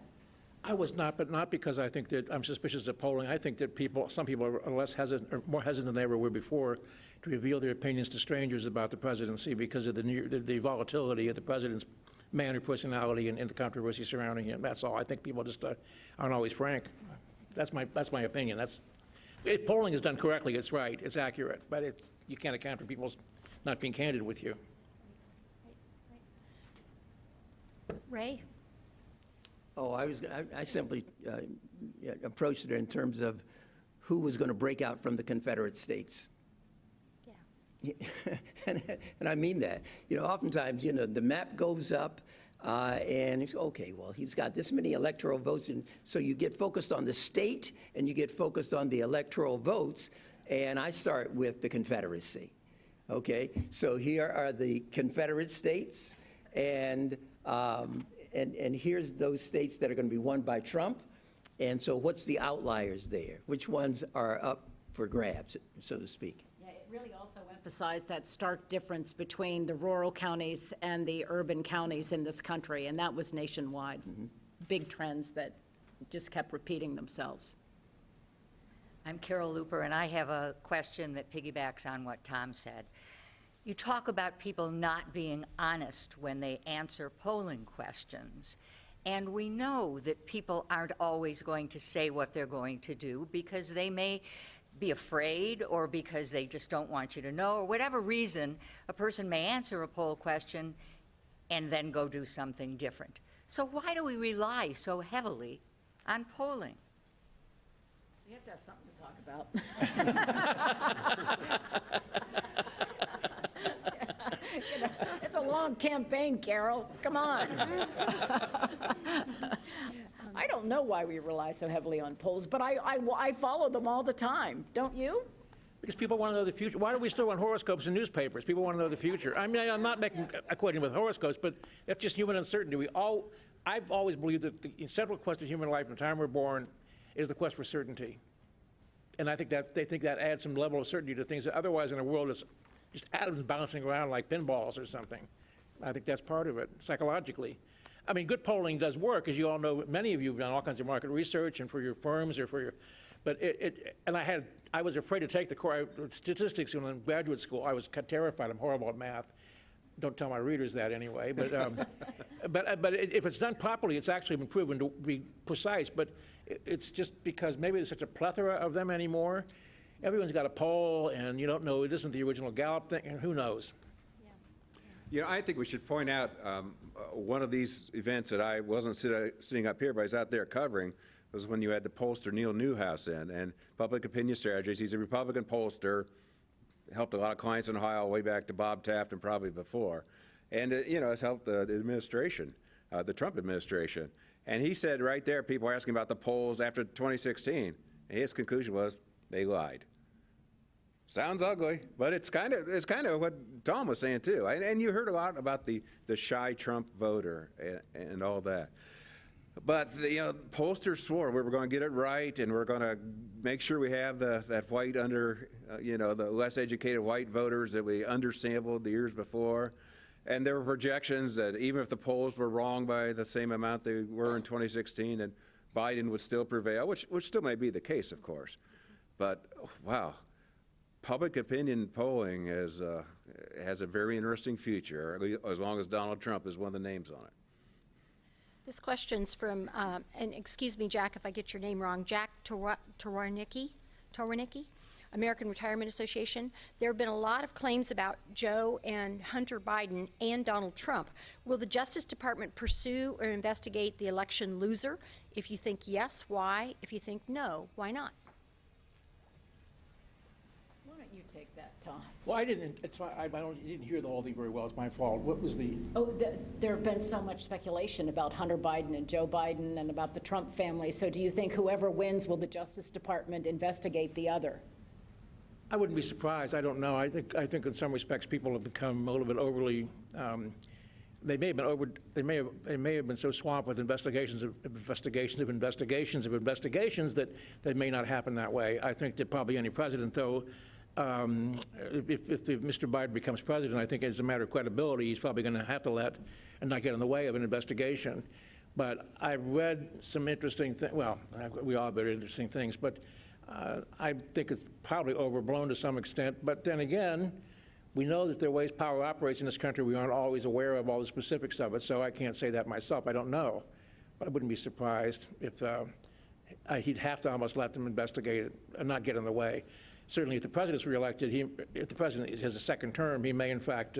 I was not, but not because I think that I'm suspicious of polling. I think that some people are less hesitant, or more hesitant than they ever were before, to reveal their opinions to strangers about the presidency because of the volatility of the president's manner, personality, and the controversy surrounding him. That's all. I think people just aren't always frank. That's my opinion. If polling is done correctly, it's right, it's accurate, but you can't account for people not being candid with you. Ray? Oh, I simply approached it in terms of who was going to break out from the Confederate States. Yeah. And I mean that. Oftentimes, the map goes up, and it's, okay, well, he's got this many electoral votes, and so you get focused on the state, and you get focused on the electoral votes, and I start with the Confederacy. Okay, so here are the Confederate states, and here's those states that are going to be won by Trump. And so what's the outliers there? Which ones are up for grabs, so to speak? Yeah, it really also emphasized that stark difference between the rural counties and the urban counties in this country, and that was nationwide. Big trends that just kept repeating themselves. I'm Carol Looper, and I have a question that piggybacks on what Tom said. You talk about people not being honest when they answer polling questions. And we know that people aren't always going to say what they're going to do because they may be afraid or because they just don't want you to know, or whatever reason, a person may answer a poll question and then go do something different. So why do we rely so heavily on polling? We have to have something to talk about. It's a long campaign, Carol. Come on. I don't know why we rely so heavily on polls, but I follow them all the time. Don't you? Because people want to know the future. Why do we still want horoscopes in newspapers? People want to know the future. I mean, I'm not equating with horoscopes, but that's just human uncertainty. I've always believed that the central quest of human life from the time we're born is the quest for certainty. And I think they think that adds some level of certainty to things that otherwise in a world that's just atoms bouncing around like pinballs or something. I think that's part of it, psychologically. I mean, good polling does work, as you all know. Many of you have done all kinds of market research and for your firms or for your, but I was afraid to take the statistics when in graduate school. I was terrified. I'm horrible at math. Don't tell my readers that anyway. But but if it's done properly, it's actually been proven to be precise. But it's just because maybe there's such a plethora of them anymore. Everyone's got a poll, and you don't know, it isn't the original Gallup thing, and who knows? I think we should point out one of these events that I wasn't sitting up here, but I was out there covering, was when you had the pollster Neil Newhouse in, and Public Opinion Strategies. He's a Republican pollster, helped a lot of clients in Ohio way back to Bob Taft and probably before. And, has helped the administration, the Trump administration. And he said right there, people are asking about the polls after 2016, and his conclusion was they lied. Sounds ugly, but it's kind of what Tom was saying too. And you heard a lot about the shy Trump voter and all that. But the pollsters swore we were going to get it right, and we're going to make sure we have that white the less educated white voters that we undersampled the years before. And there were projections that even if the polls were wrong by the same amount they were in 2016, that Biden would still prevail, which still may be the case, of course. But wow, public opinion polling has a very interesting future, as long as Donald Trump is one of the names on it. This question's from, and excuse me, Jack, if I get your name wrong, Jack Towarnicki, American Retirement Association. There have been a lot of claims about Joe and Hunter Biden and Donald Trump. Will the Justice Department pursue or investigate the election loser? If you think yes, why? If you think no, why not? Why don't you take that, Tom? Well, I didn't hear the whole thing very well. It's my fault. What was the? Oh, there have been so much speculation about Hunter Biden and Joe Biden and about the Trump family. So do you think whoever wins, will the Justice Department investigate the other? I wouldn't be surprised. I don't know. I think in some respects people have become a little bit overly. They may have been so swamped with investigations that they may not happen that way. I think that probably any president, though, if Mr. Biden becomes president, I think as a matter of credibility, he's probably going to have to let and not get in the way of an investigation. But I've read some interesting things. Well, we all have very interesting things, but I think it's probably overblown to some extent. But then again, we know that there are ways power operates in this country. We aren't always aware of all the specifics of it, so I can't say that myself. I don't know. But I wouldn't be surprised if he'd have to almost let them investigate it and not get in the way. Certainly, if the president's reelected, if the president has a second term, he may, in fact,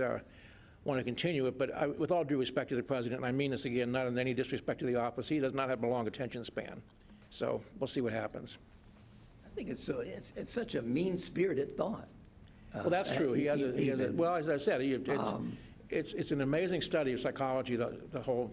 want to continue it. But with all due respect to the president, and I mean this again, not in any disrespect to the office, he does not have a long attention span. So we'll see what happens. I think it's such a mean-spirited thought. Well, that's true. He has a, well, as I said, it's an amazing study of psychology, the whole,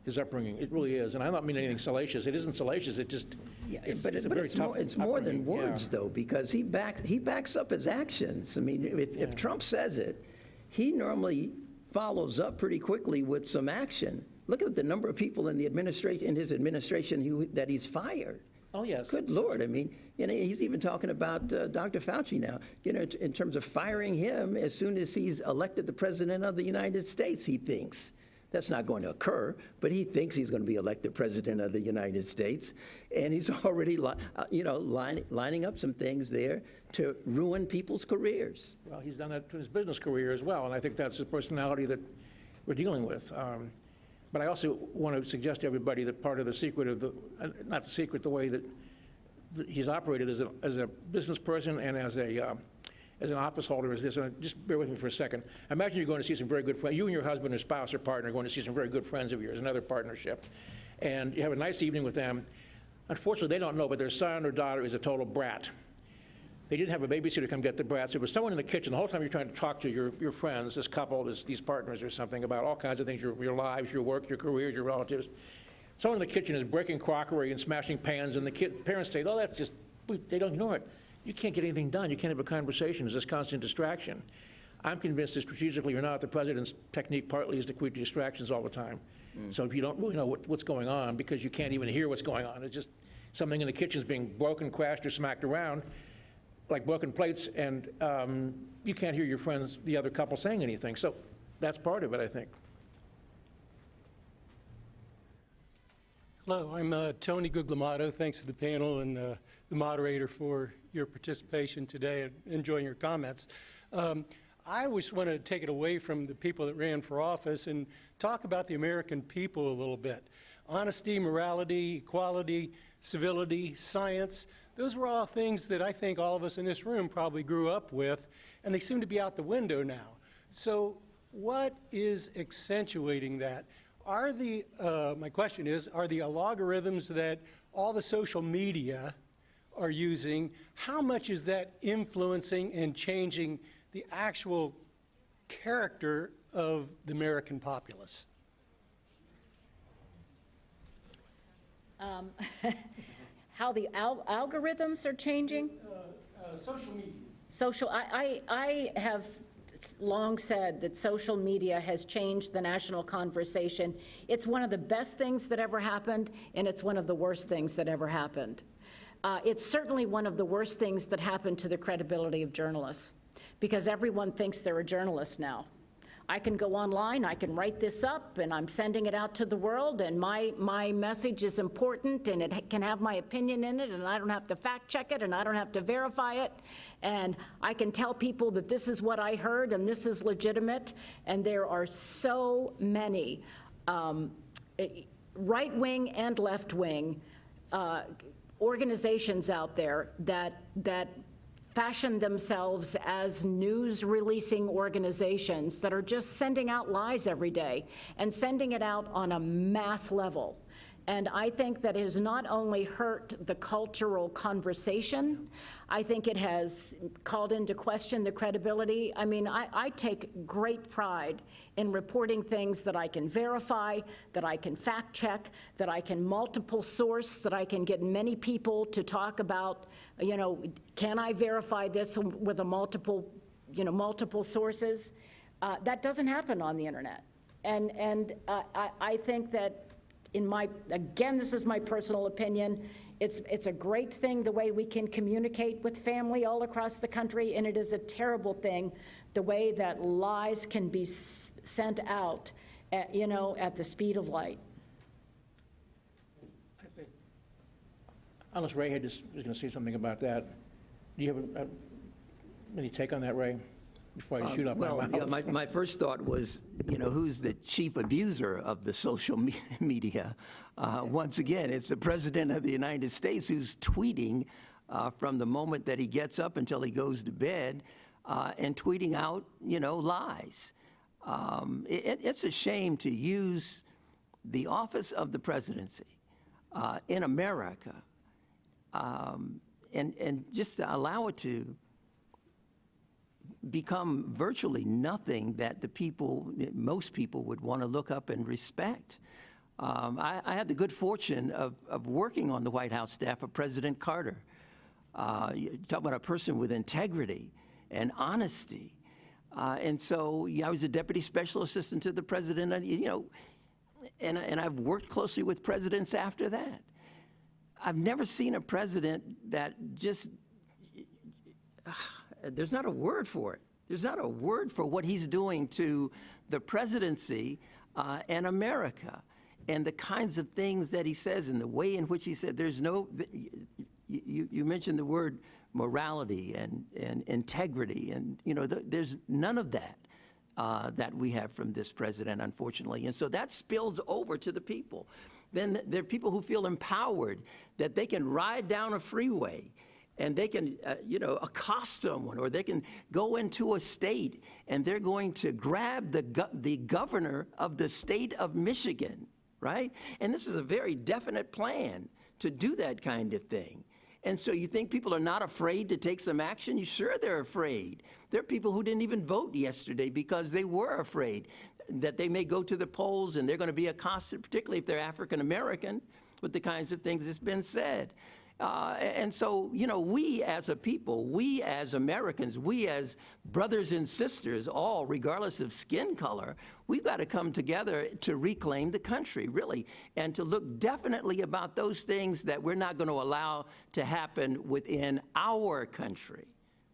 his upbringing. It really is. And I don't mean anything salacious. It isn't salacious. It just, it's more than words, though, because he backs up his actions. I mean, if Trump says it, he normally follows up pretty quickly with some action. Look at the number of people in his administration that he's fired. Oh, yes. Good Lord. I mean, he's even talking about Dr. Fauci now, in terms of firing him as soon as he's elected the president of the United States, he thinks. That's not going to occur, but he thinks he's going to be elected president of the United States. And he's already, lining up some things there to ruin people's careers. Well, he's done that to his business career as well, and I think that's the personality that we're dealing with. But I also want to suggest to everybody that part of the secret of not the secret, the way that he's operated as a business person and as an office holder is this, and just bear with me for a second. Imagine you're going to see some very good friends, you and your husband or spouse or partner are going to see some very good friends of yours, another partnership, and you have a nice evening with them. Unfortunately, they don't know, but their son or daughter is a total brat. They didn't have a babysitter come get the brats. There was someone in the kitchen the whole time you're trying to talk to your friends, this couple, these partners or something, about all kinds of things, your lives, your work, your careers, your relatives. Someone in the kitchen is breaking crockery and smashing pans, and the parents say, oh, that's just, they don't ignore it. You can't get anything done. You can't have a conversation. There's this constant distraction. I'm convinced that strategically or not, the president's technique partly is to create distractions all the time. So if you don't really know what's going on, because you can't even hear what's going on, it's just something in the kitchen is being broken, crashed, or smacked around, like broken plates, and you can't hear your friends, the other couple, saying anything. So that's part of it, I think. Hello, I'm Tony Guglielmato. Thanks to the panel and the moderator for your participation today and enjoying your comments. I just want to take it away from the people that ran for office and talk about the American people a little bit. Honesty, morality, equality, civility, science, those were all things that I think all of us in this room probably grew up with, and they seem to be out the window now. So what is accentuating that? My question is, are the algorithms that all the social media are using, how much is that influencing and changing the actual character of the American populace? How the algorithms are changing? Social media. I have long said that social media has changed the national conversation. It's one of the best things that ever happened, and it's one of the worst things that ever happened. It's certainly one of the worst things that happened to the credibility of journalists, because everyone thinks they're a journalist now. I can go online, I can write this up, and I'm sending it out to the world, and my message is important, and it can have my opinion in it, and I don't have to fact check it, and I don't have to verify it, and I can tell people that this is what I heard, and this is legitimate, and there are so many right-wing and left-wing organizations out there that fashion themselves as news-releasing organizations that are just sending out lies every day and sending it out on a mass level. And I think that it has not only hurt the cultural conversation, I think it has called into question the credibility. I mean, I take great pride in reporting things that I can verify, that I can fact check, that I can multiple source, that I can get many people to talk about, you know, can I verify this with a multiple sources? That doesn't happen on the internet. And I think that again, this is my personal opinion, it's a great thing the way we can communicate with family all across the country, and it is a terrible thing the way that lies can be sent out at the speed of light. I think, unless Ray was going to say something about that, do you have any take on that, Ray, before I shoot up my mouth? Yeah, my first thought was, who's the chief abuser of the social media? Once again, it's the President of the United States who's tweeting from the moment that he gets up until he goes to bed and tweeting out, lies. It's a shame to use the office of the presidency in America and just to allow it to become virtually nothing that most people would want to look up and respect. I had the good fortune of working on the White House staff of President Carter. You talk about a person with integrity and honesty. And so I was a deputy special assistant to the president, and I've worked closely with presidents after that. I've never seen a president that just, there's not a word for it. There's not a word for what he's doing to the presidency and America, and the kinds of things that he says and the way in which he said, you mentioned the word morality and integrity, and there's none of that that we have from this president, unfortunately. And so that spills over to the people. Then there are people who feel empowered that they can ride down a freeway and they can, accost someone, or they can go into a state and they're going to grab the governor of the state of Michigan, right? And this is a very definite plan to do that kind of thing. And so you think people are not afraid to take some action? Sure, they're afraid. There are people who didn't even vote yesterday because they were afraid that they may go to the polls and they're going to be accosted, particularly if they're African American, with the kinds of things that's been said. And so, we as a people, we as Americans, we as brothers and sisters, all regardless of skin color, we've got to come together to reclaim the country, really, and to look definitely about those things that we're not going to allow to happen within our country,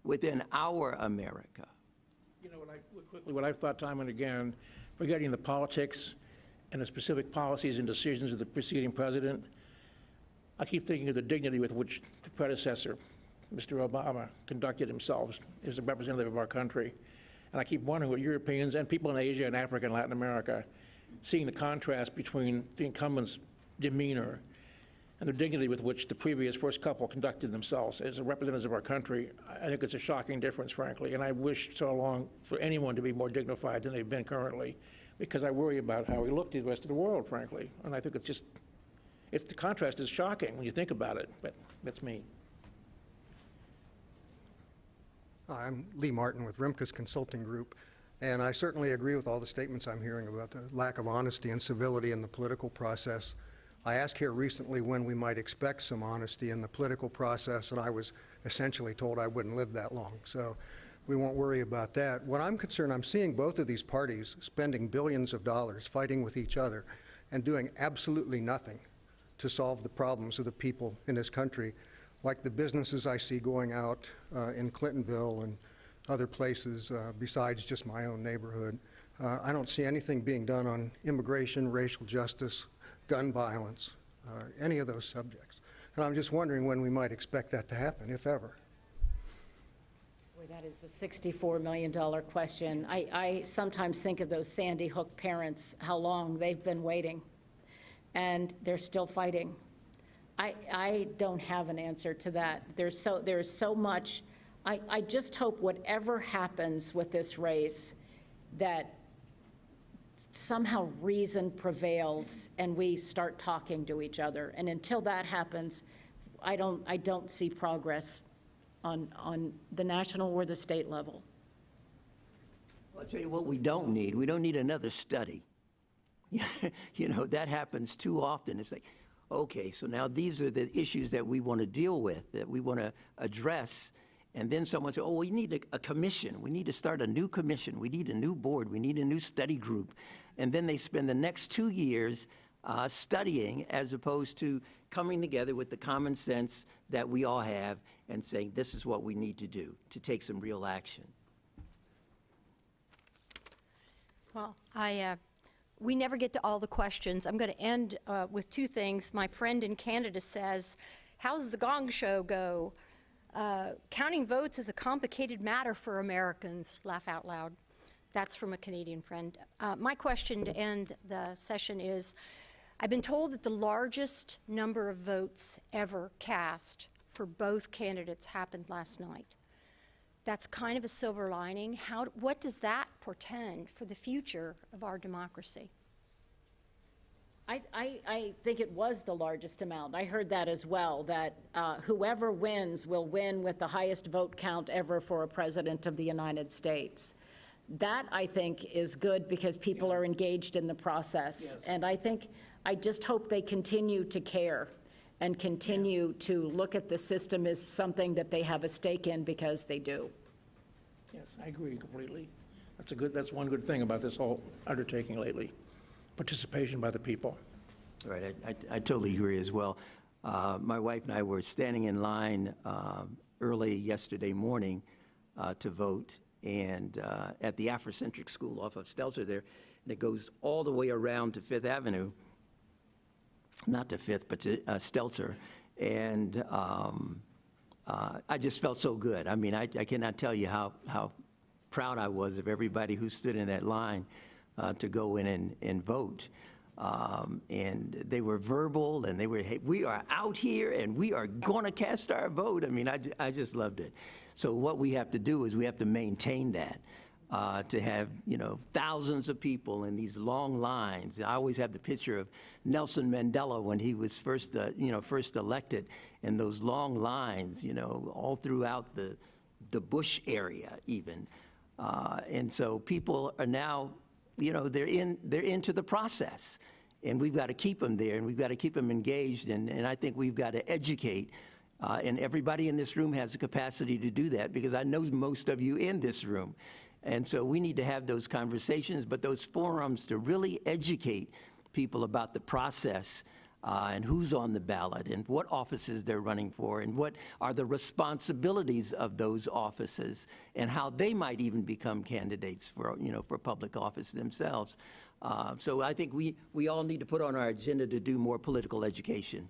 within our America. What I've thought time and again, forgetting the politics and the specific policies and decisions of the preceding president, I keep thinking of the dignity with which the predecessor, Mr. Obama, conducted himself as a representative of our country. And I keep wondering what Europeans and people in Asia and Africa and Latin America, seeing the contrast between the incumbent's demeanor and the dignity with which the previous first couple conducted themselves as representatives of our country. I think it's a shocking difference, frankly, and I wish so long for anyone to be more dignified than they've been currently, because I worry about how we look to the rest of the world, frankly. And I think the contrast is shocking when you think about it, but that's me. I'm Lee Martin with Rimkus Consulting Group, and I certainly agree with all the statements I'm hearing about the lack of honesty and civility in the political process. I asked here recently when we might expect some honesty in the political process, and I was essentially told I wouldn't live that long. So we won't worry about that. What I'm concerned, I'm seeing both of these parties spending billions of dollars fighting with each other and doing absolutely nothing to solve the problems of the people in this country, like the businesses I see going out in Clintonville and other places besides just my own neighborhood. I don't see anything being done on immigration, racial justice, gun violence, any of those subjects. And I'm just wondering when we might expect that to happen, if ever. Boy, that is the $64 million question. I sometimes think of those Sandy Hook parents, how long they've been waiting, and they're still fighting. I don't have an answer to that. There's so much. I just hope whatever happens with this race, that somehow reason prevails and we start talking to each other. And until that happens, I don't see progress on the national or the state level. I'll tell you what we don't need. We don't need another study. You know, that happens too often. It's like, okay, so now these are the issues that we want to deal with, that we want to address. And then someone says, oh, we need a commission. We need to start a new commission. We need a new board. We need a new study group. And then they spend the next 2 years studying, as opposed to coming together with the common sense that we all have and saying, this is what we need to do to take some real action. Well, we never get to all the questions. I'm going to end with two things. My friend in Canada says, how's the gong show go? Counting votes is a complicated matter for Americans. Laugh out loud. That's from a Canadian friend. My question to end the session is, I've been told that the largest number of votes ever cast for both candidates happened last night. That's kind of a silver lining. What does that portend for the future of our democracy? I think it was the largest amount. I heard that as well, that whoever wins will win with the highest vote count ever for a president of the United States. That, I think, is good because people are engaged in the process. Yes. And I just hope they continue to care and continue to look at the system as something that they have a stake in, because they do. Yes, I agree completely. That's one good thing about this whole undertaking lately, participation by the people. All right, I totally agree as well. My wife and I were standing in line early yesterday morning to vote, and at the Afrocentric School off of Stelzer there, and it goes all the way around to Fifth Avenue, not to Fifth, but to Stelzer, and I just felt so good. I mean, I cannot tell you how proud I was of everybody who stood in that line to go in and vote. And they were verbal, and they were, hey, we are out here and we are going to cast our vote. I mean, I just loved it. So what we have to do is we have to maintain that, to have, thousands of people in these long lines. I always have the picture of Nelson Mandela when he was first elected, in those long lines, all throughout the Bush area even. And so people are now, they're into the process, and we've got to keep them there, and we've got to keep them engaged, and I think we've got to educate, and everybody in this room has the capacity to do that, because I know most of you in this room. And so we need to have those conversations, but those forums to really educate people about the process, and who's on the ballot, and what offices they're running for, and what are the responsibilities of those offices, and how they might even become candidates for, for public office themselves. So I think we all need to put on our agenda to do more political education.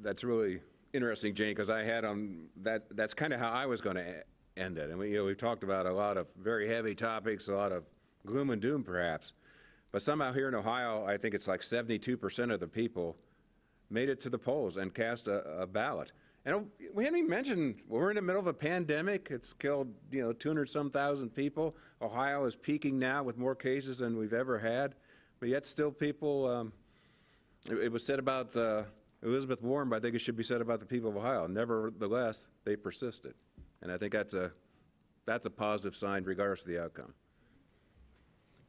That's really interesting, Jane, because I had on that's kind of how I was going to end it. And we've talked about a lot of very heavy topics, a lot of gloom and doom, perhaps. But somehow here in Ohio, I think it's like 72% of the people made it to the polls and cast a ballot. And we haven't even mentioned, we're in the middle of a pandemic. It's killed, 200-some thousand people. Ohio is peaking now with more cases than we've ever had. But yet still people, it was said about Elizabeth Warren, but I think it should be said about the people of Ohio. Nevertheless, they persisted. And I think that's a positive sign regardless of the outcome.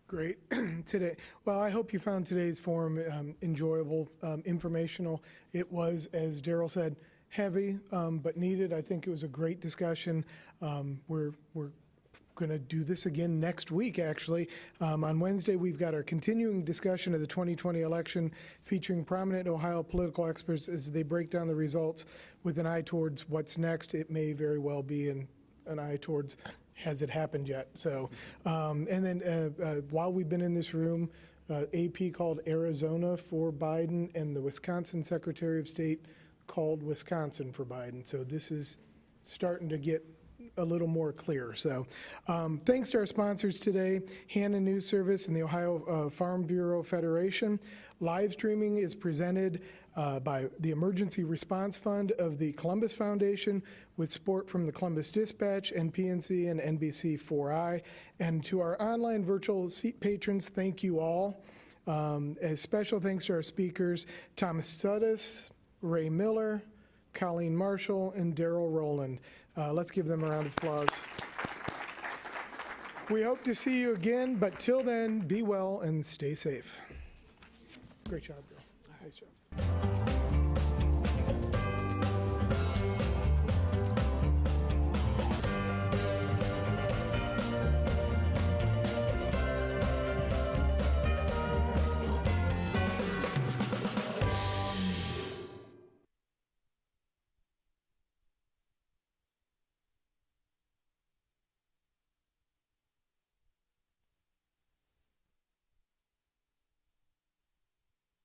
Great. Today, well, I hope you found today's forum enjoyable, informational. It was, as Darrell said, heavy, but needed. I think it was a great discussion. We're going to do this again next week, actually. On Wednesday, we've got our continuing discussion of the 2020 election featuring prominent Ohio political experts as they break down the results with an eye towards what's next. It may very well be an eye towards has it happened yet. So, and then while we've been in this room, AP called Arizona for Biden, and the Wisconsin Secretary of State called Wisconsin for Biden. So this is starting to get a little more clear. So thanks to our sponsors today, Hannah News Service and the Ohio Farm Bureau Federation. Live streaming is presented by the Emergency Response Fund of the Columbus Foundation with support from the Columbus Dispatch, NPNC, and NBC4i. And to our online virtual seat patrons, thank you all. A special thanks to our speakers, Thomas Suddes, Ray Miller, Colleen Marshall, and Darrel Rowland. Let's give them a round of applause. We hope to see you again, but till then, be well and stay safe. Great job, Bill. Nice job.